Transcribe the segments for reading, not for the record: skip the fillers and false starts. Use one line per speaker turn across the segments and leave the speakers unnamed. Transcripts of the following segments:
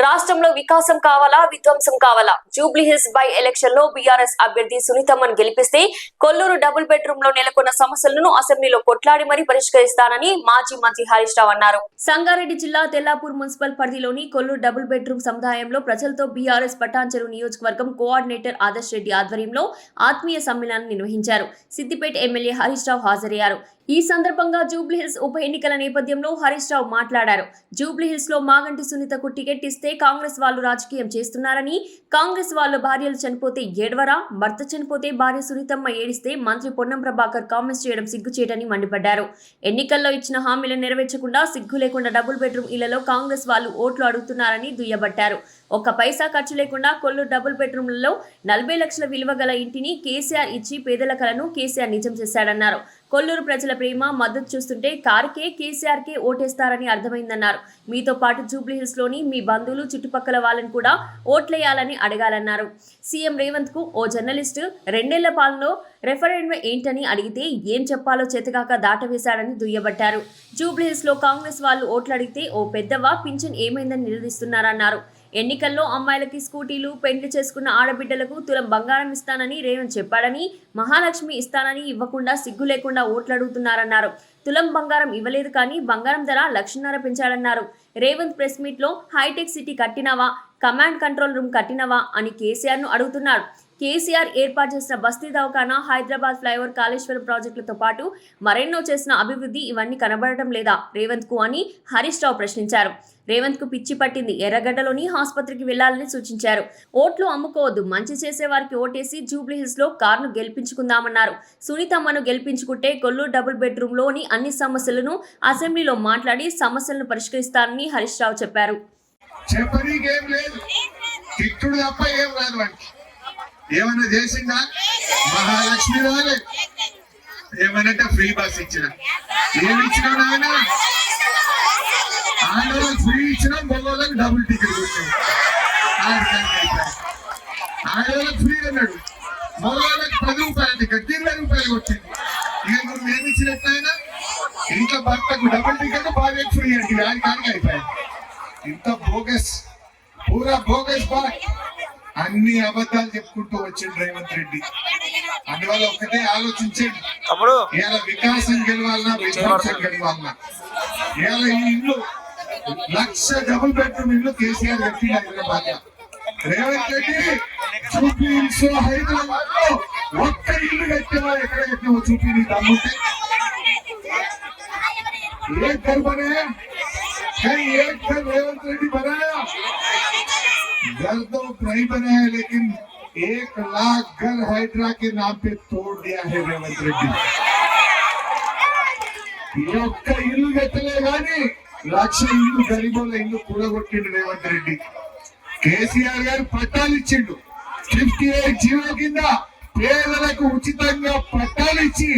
రాష్ట్రంలో వికాసం కావాలా విధ్వంసం కావాలా? జూబ్లీ హిల్స్ బై ఎలక్షన్ లో బీఆర్ఎస్ అభ్యర్థి సునీతమ్మను గెలిపిస్తే కొల్లూరు డబుల్ బెడ్రూమ్ లో నెలకొన్న సమస్యలను అసెంబ్లీలో కొట్లాడి మరీ పరిష్కరిస్తానని మాజీ మంత్రి హరీష్ రావు అన్నారు. సంగారెడ్డి జిల్లా తెల్లాపూర్ మున్సిపల్ పరిధిలోని కొల్లూరు డబుల్ బెడ్రూమ్ సముదాయంలో ప్రజలతో బీఆర్ఎస్ పటాన్చెరు నియోజకవర్గం కోఆర్డినేటర్ ఆదర్శ్ రెడ్డి ఆధ్వర్యంలో ఆత్మీయ సమ్మేళనం నిర్వహించారు. సిద్దిపేట ఎమ్మెల్యే హరీష్ రావు హాజరయ్యారు. ఈ సందర్భంగా జూబ్లీ హిల్స్ ఉప ఎన్నికల నేపథ్యంలో హరీష్ రావు మాట్లాడారు. జూబ్లీ హిల్స్ లో మాగంటి సునీతకు టికెట్ ఇస్తే కాంగ్రెస్ వాళ్ళు రాజకీయం చేస్తున్నారని, కాంగ్రెస్ వాళ్ళ భార్యలు చనిపోతే ఏడవరా, భర్త చనిపోతే భార్య సునీతమ్మ ఏడిస్తే మంత్రి పొన్నం ప్రభాకర్ కామెంట్స్ చేయడం సిగ్గుచేటని మండిపడ్డారు. ఎన్నికల్లో ఇచ్చిన హామీలను నెరవేర్చకుండా సిగ్గు లేకుండా డబుల్ బెడ్రూమ్ ఇళ్లలో కాంగ్రెస్ వాళ్ళు ఓట్లు అడుగుతున్నారని దుయ్యబట్టారు. ఒక్క పైసా ఖర్చు లేకుండా కొల్లూరు డబుల్ బెడ్రూమ్లలో 40 లక్షల విలువ గల ఇంటిని కేసీఆర్ ఇచ్చి పేదల కలను కేసీఆర్ నిజం చేశాడన్నారు. కొల్లూరు ప్రజల ప్రేమ మద్దతు చూస్తుంటే కారుకే కేసీఆర్కే ఓటేస్తారని అర్థమైందన్నారు. మీతో పాటు జూబ్లీ హిల్స్ లోని మీ బంధువులు చుట్టుపక్కల వాళ్ళని కూడా ఓట్లేయాలని అడగాలన్నారు. సీఎం రేవంత్ కు ఓ జర్నలిస్టు 2 ఏళ్ల పాలనలో రెఫరెండం ఏంటని అడిగితే ఏం చెప్పాలో చేతగాక దాటవేశాడని దుయ్యబట్టారు. జూబ్లీ హిల్స్ లో కాంగ్రెస్ వాళ్ళు ఓట్లు అడిగితే ఓ పెద్దవా పింఛన్ ఏమైందని నిలదీస్తున్నారన్నారు. ఎన్నికల్లో అమ్మాయిలకి స్కూటీలు, పెండ్లి చేసుకున్న ఆడబిడ్డలకు తులం బంగారం ఇస్తానని రేవంత్ చెప్పాడని, మహాలక్ష్మి ఇస్తానని ఇవ్వకుండా సిగ్గు లేకుండా ఓట్లు అడుగుతున్నారన్నారు. తులం బంగారం ఇవ్వలేదు కానీ బంగారం ధర 1.5 లక్షలు పెంచాడన్నారు. రేవంత్ ప్రెస్ మీట్ లో హైటెక్ సిటీ కట్టినవా, కమాండ్ కంట్రోల్ రూమ్ కట్టినవా అని కేసీఆర్ ను అడుగుతున్నాడు. కేసీఆర్ ఏర్పాటు చేసిన బస్తీ దవాఖానా, హైదరాబాద్ ఫ్లైఓవర్, కాళేశ్వరం ప్రాజెక్టులతో పాటు మరెన్నో చేసిన అభివృద్ధి ఇవన్నీ కనబడటం లేదా రేవంత్ కు అని హరీష్ రావు ప్రశ్నించారు. రేవంత్ కు పిచ్చి పట్టింది, ఎర్రగడ్డలోని ఆసుపత్రికి వెళ్లాలని సూచించారు. ఓట్లు అమ్ముకోవద్దు, మంచి చేసే వారికి ఓటేసి జూబ్లీ హిల్స్ లో కారును గెలిపించుకుందామన్నారు. సునీతమ్మను గెలిపించుకుంటే కొల్లూరు డబుల్ బెడ్రూమ్ లోని అన్ని సమస్యలను అసెంబ్లీలో మాట్లాడి సమస్యలను పరిష్కరిస్తారని హరీష్ రావు చెప్పారు.
ఏమన్నా చేసిందా? మహాలక్ష్మి రాలే, ఏమనంటే ఫ్రీ బస్ ఇచ్చిన, ఏమి ఇచ్చినా నాయన, ఆడవాళ్ళకి ఫ్రీ ఇచ్చినా మగవాళ్ళకి డబుల్ టికెట్ వచ్చింది. ఆడవాళ్ళకి ఫ్రీ అన్నాడు, మగవాళ్ళకి 10 రూపాయల టికెట్ 20 రూపాయలు వచ్చింది. ఇక నువ్వు ఏమి ఇచ్చినట్లయినా ఇంట్లో భర్తకు డబుల్ టికెట్, భార్యకు ఫ్రీ అంటే దానికి అయిపోయింది. ఇంత బోగస్, పూరా బోగస్ బాయ్, అన్ని అబద్ధాలు చెప్పుకుంటూ వచ్చిండు రేవంత్ రెడ్డి. అందువల్ల ఒకటే ఆలోచించండి, ఇవాళ వికాసం గెలవాలన్నా విధ్వంసం గెలవాలన్నా. ఇవాళ ఈ ఇల్లు 1 లక్ష డబుల్ బెడ్రూమ్ ఇల్లు కేసీఆర్ కట్టి హైదరాబాద్ లో. రేవంత్ రెడ్డి చూపి హిల్స్ హైదరాబాద్ లో ఒక్క ఇల్లు కట్టినా ఎక్కడ కట్టినావో చూపి నీ దమ్ముంటే. एक घर बनाया, एक घर रेवंत रेड्डी बनाया, घर तो नहीं बनाया लेकिन 1 लाख घर हाइड्रा के नाम पे तोड़ दिया है रेवंत रेड्डी. इल्लू कట్టలే గాని 1 లక్ష ఇల్లు గరీబుల ఇల్లు కూడగొట్టిండు రేవంత్ రెడ్డి. కేసీఆర్ గారు పట్టాలు ఇచ్చిండు, 58 జీవో కింద పేదలకు ఉచితంగా పట్టాలు ఇచ్చి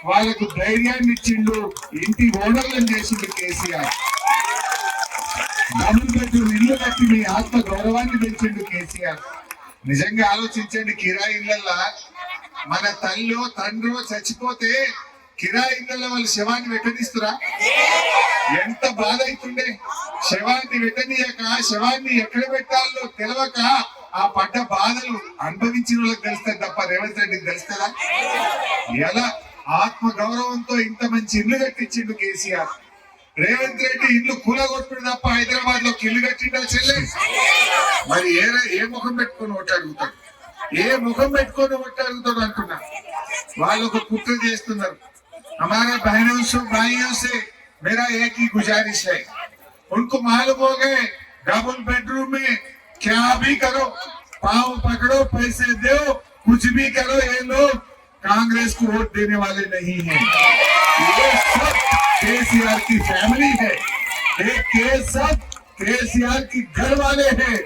వాళ్ళకు ధైర్యాన్ని ఇచ్చిండు, ఇంటి ఓనర్లను చేసిండు కేసీఆర్. డబుల్ బెడ్రూమ్ ఇల్లు కట్టి మీ ఆత్మ గౌరవాన్ని పెంచిండు కేసీఆర్. నిజంగా ఆలోచించండి, కిరాయి ఇళ్లల్లో మన తల్లో తండ్రో చచ్చిపోతే కిరాయి ఇళ్లలో వాళ్ళు శవాన్ని వెట్టనిస్తురా? ఎంత బాధ అవుతుండే. శవాన్ని వెట్టనీయక, శవాన్ని ఎక్కడ పెట్టాలో తెలవక ఆ పడ్డ బాధలు అనుభవించిన వాళ్ళకి తెలుస్తుంది తప్ప రేవంత్ రెడ్డికి తెలుస్తుందా? ఎలా ఆత్మ గౌరవంతో ఇంత మంచి ఇల్లు కట్టించిండు కేసీఆర్. రేవంత్ రెడ్డి ఇల్లు కూలగొట్టుడు తప్ప హైదరాబాద్ లో ఇల్లు కట్టిండా చెల్లె? మరి ఏ ముఖం పెట్టుకొని ఓటు అడుగుతాడు, ఏ ముఖం పెట్టుకొని ఓటు అడుగుతాడు అంటున్నా. వాళ్ళు ఒక కుట్ర చేస్తున్నారు. हमारे बहनों से भाइयों से मेरा एक ही गुजारिश है, उनको मालूम हो गए डबल बेडरूम में क्या भी करो, पाँव पकड़ो, पैसे दो, कुछ भी करो, ये लोग कांग्रेस को वोट देने वाले नहीं हैं. ये सब केसीआर की फैमिली है, ये सब केसीआर की घर वाले हैं.